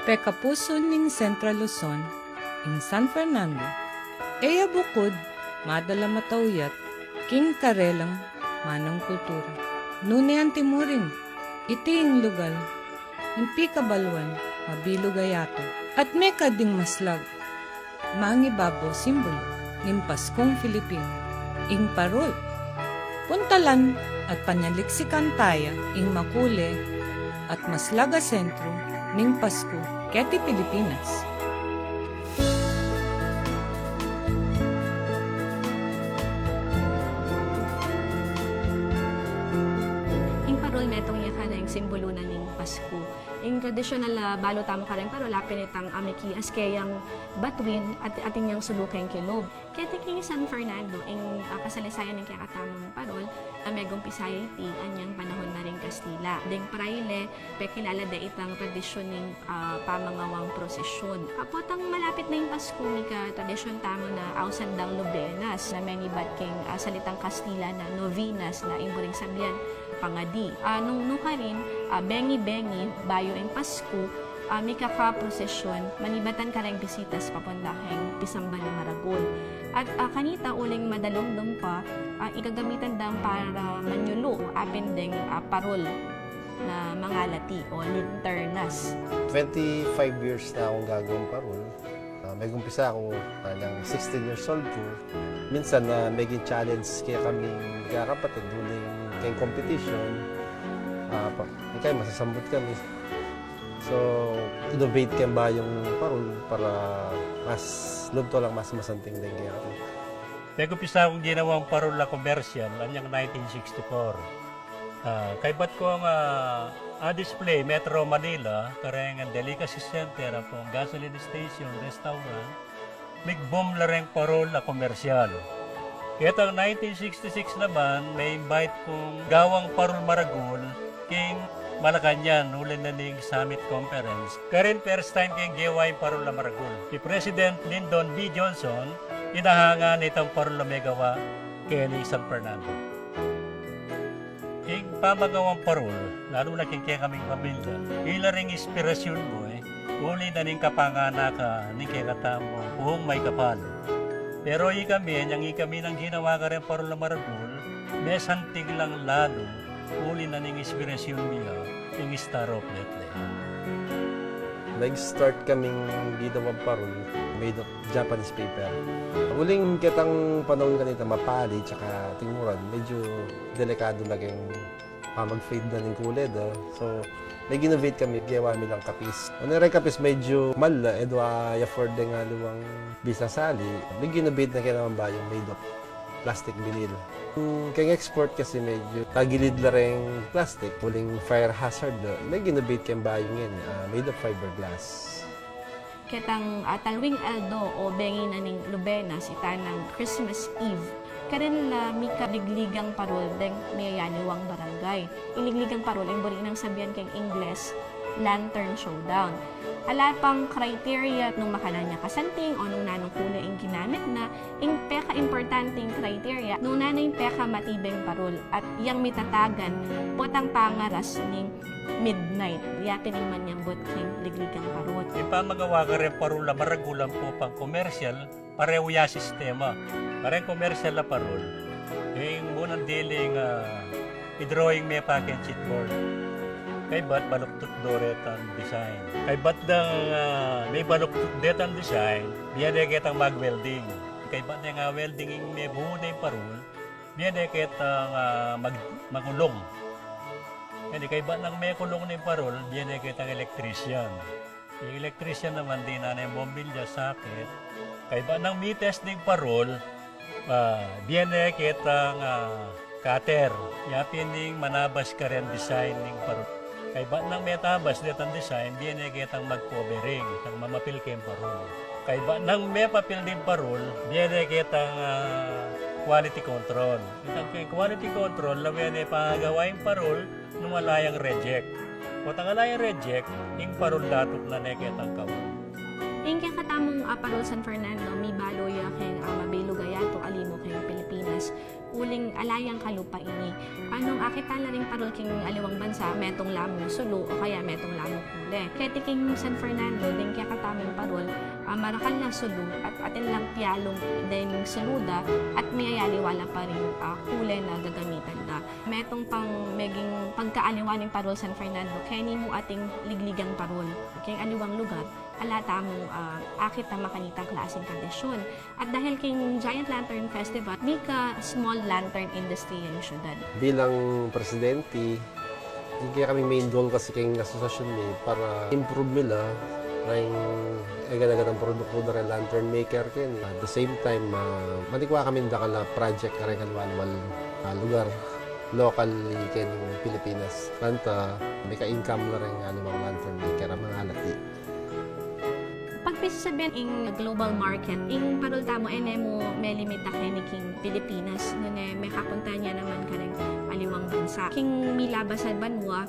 Pekapuson ning Central Luzon, in San Fernando, eya bukod, madala matawyat, king karelang manang kultura. Nunian timurin, itiing lugal, impi kabalwan, mabilugayato, at may kading maslag, mangibabo simbolo, ning Paskong Filipino, ing parol, puntalan at panyaliksikan taya, ing makule, at maslaga sentro, ning Pasko, keti Pilipinas. Ing parol metong yakan na yung simbolo na ning Pasko. Ing tradisyonal na balo tamo kareng parol, pinitang amiki askeyang batuin at ating yang sulukeng kilob. Kaya king San Fernando, ing kasalisayan ng kakatamang parol, amegong Pisaya iti anyang panahon na rin Kastila. Deng praile, pekilala da itang tradisyon ng pamangawang prosesyon. Apotang malapit na yung Pasko, mika tradisyon tamo na ausan dang Lubenas, na may ibat king salitang Kastila na novenas na imburing sabihan pangadi. Nung rin, bengi-bengi, bayo ang Pasko, may kakaprosesyon, manibatan ka rin bisitas papundaheng Pisamba ni Maragol. At kanita uling madalong pa, ikagamitan dang para manyulo, apendeng parol na mga lati o linternas. 25 years na akong gagawang parol. May gumpisa ako ng 16 years old ko. Minsan na maging challenge kaya kaming kakapatid duling kayong competition. Kaya masasambot kami. So, innovate kaya ba yung parol para mas lunto lang mas masanting din kaya ako. May gumpisa akong ginawang parol na commercial anyang 1964. Kay ba't ko ang display Metro Manila, kareng ang Delicacy Center, ang gasoline station, restaurant, may boom la rin parol na komersyal. Kaya ang 1966 naman, may invite kong gawang parol Maragol, king Malacanang, ulan na ning Summit Conference. Karen first time king gawain parol na Maragol. Si President Lyndon B. Johnson, inahangan itong parol na may gawa kay San Fernando. Ing pamagawang parol, lalo na king kaya kaming pamilya, ila ring inspirasyon mo uli na ning kapanganakan, ning kaya katamo, buong may kapal. Pero kami nang ginawa ka rin parol na Maragol, may santig lang lalo, uli na ning inspirasyon niya, ing Star of Bethlehem. Nag-start kaming ginawang parol made of Japanese paper. Uling kitang panahon kanita mapali tsaka tinguran, medyo delikado naging mag-fade na ng kulay. So, nag-innovate kami, gawa kami ng kapis. Ano rin kapis medyo mala, edo afford din nga luwang bisasali. Nag-innovate na kaya naman ba yung made of plastic vinyl. Kaya export kasi medyo tagilid na rin plastic, uling fire hazard. Nag-innovate kaya ba yung yun, made of fiberglass. Ketang talwing Aldo o bengi na ning Lubenas, ita ng Christmas Eve. Karen la mika ligligang parol deng mayayaniwang barangay. Iligligang parol, yung buri nang sabihan kay Ingles, Lantern Showdown. Ala pang criteria nung makala niya kasanting o nung nanong kulay yung ginamit na, yung peka-importanting criteria, nung nanong peka matibeng parol at yang mitatagan, potang pangaras ning midnight. Yapin naman yung butking ligligang parol. Ipamagawa ka rin parol na Maragulan po pang commercial, pareho ya sistema. Parang commercial na parol. Yung munang dealing i-drawing may package chipboard. Kay ba't baluktot doretan design. Kay ba't may baluktot detan design, biyan kitang mag-welding. Kay ba't nga welding yung may buho na yung parol, biyan kitang magulong. Hindi kay ba't nang may kulong na yung parol, biyan kitang electrician. Yung electrician naman din na yung bombilya, sakit. Kay ba't nang may test ng parol, biyan kitang cutter. Yapin ning manabas ka rin design ng parol. Kay ba't nang metabas detang design, biyan kitang mag-covering, kang mamapil kayong parol. Kay ba't nang may papil din parol, biyan kitang quality control. Itang quality control, lawiyan pangagawa yung parol, nung malayang reject. O tangalayang reject, yung parol datot na nekitang kawan. Yung kakatamong parol San Fernando, may baloya kayong mabilugayato, alimo kayong Pilipinas, uling alayang kalupa ini. Anong akita na rin parol king aliwang bansa, metong lamong sulo o kaya metong lamong Kule. Kaya tiking San Fernando, din kaya kataming parol, marakal na sulu at atin lang piyalong din suluda at may ayaliwala pa rin kule na gagamitan da. Metong pang meging pagkaaliwaning parol San Fernando, kaya ni mo ating ligligang parol. Kaya aliwang lugar, alata mo akit na makanitang klaseng kondisyon. At dahil king Giant Lantern Festival, may ka small lantern industry yung syudad. Bilang presidente, kaya kami main goal kasi kayong asosasyon ni para improve nila rin agad-agad ang produkto na rin lantern maker kin. At the same time, manikwa kami dakala project na rin kalwalwal lugar locally kin yung Pilipinas. Kanta, may ka-income na rin mga lantern maker ang mga halati. Pagpisasabihan in global market, in parol tamo mo may limita kiniking Pilipinas, nune may kapunta niya naman ka rin aliwang bansa. King milabasan banwa,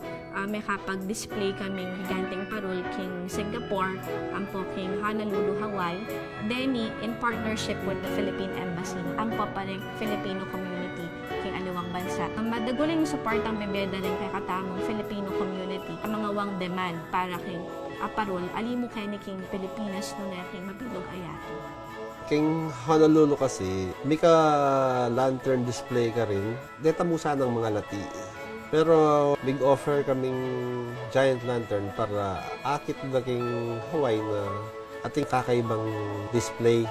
may kapag-display kaming higanting parol king Singapore, ampo king Honolulu, Hawaii, Deni in partnership with the Philippine Embassy, ampo pa rin Filipino community king aliwang bansa. Madaguling support ang bebeda rin kay katamong Filipino community, ang mga wang demand para king aparol, alimo kay ni king Pilipinas no nating mabilog ayato. King Honolulu kasi, may ka lantern display ka rin. Deta mo sana ng mga lati. Pero big offer kaming giant lantern para akit na king Hawaii na ating kakaibang display.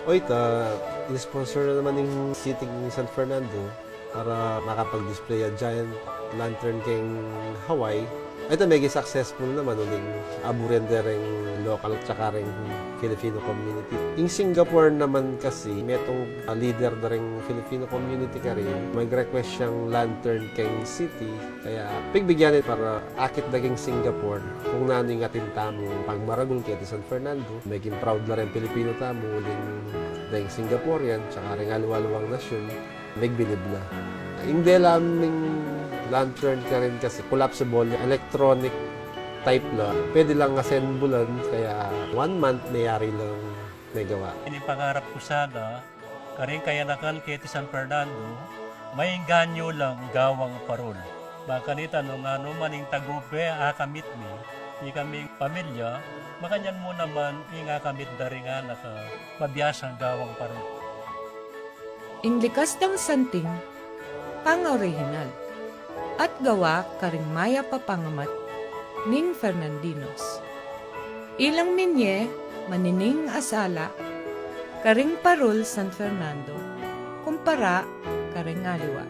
O ita, sponsor na naman yung city ng San Fernando para makapag-display a giant lantern king Hawaii. Ito medyo successful naman uling aburen rin local tsaka rin Filipino community. Yung Singapore naman kasi metong leader na rin Filipino community ka rin. Mag-request siyang lantern king city. Kaya pigbigyan para akit daging Singapore kung naning atin tamo pag maragul kaya San Fernando. Maging proud na rin Filipino tamo uling daging Singaporean tsaka rin aluwaluwang nasyon. Nagbilib na. Hindi laming lantern ka rin kasi collapsible, electronic type lang. Pwede lang assemblean, kaya 1 month mayari lang may gawa. Inipangarap ko sana, karing kaya nakan kiti San Fernando, may ganyo lang gawang parol. Baka nita nung ano maning tagupe akamit mi, di kaming pamilya, makanyan mo naman ingakamit dari nga naka mabiyasang gawang parol. Inglikas ng santing, pang-orihinal, at gawa karing maya papangamat ning Fernandinos. Ilang minye, manining asala, karing parol San Fernando, kumpara karing aliwa.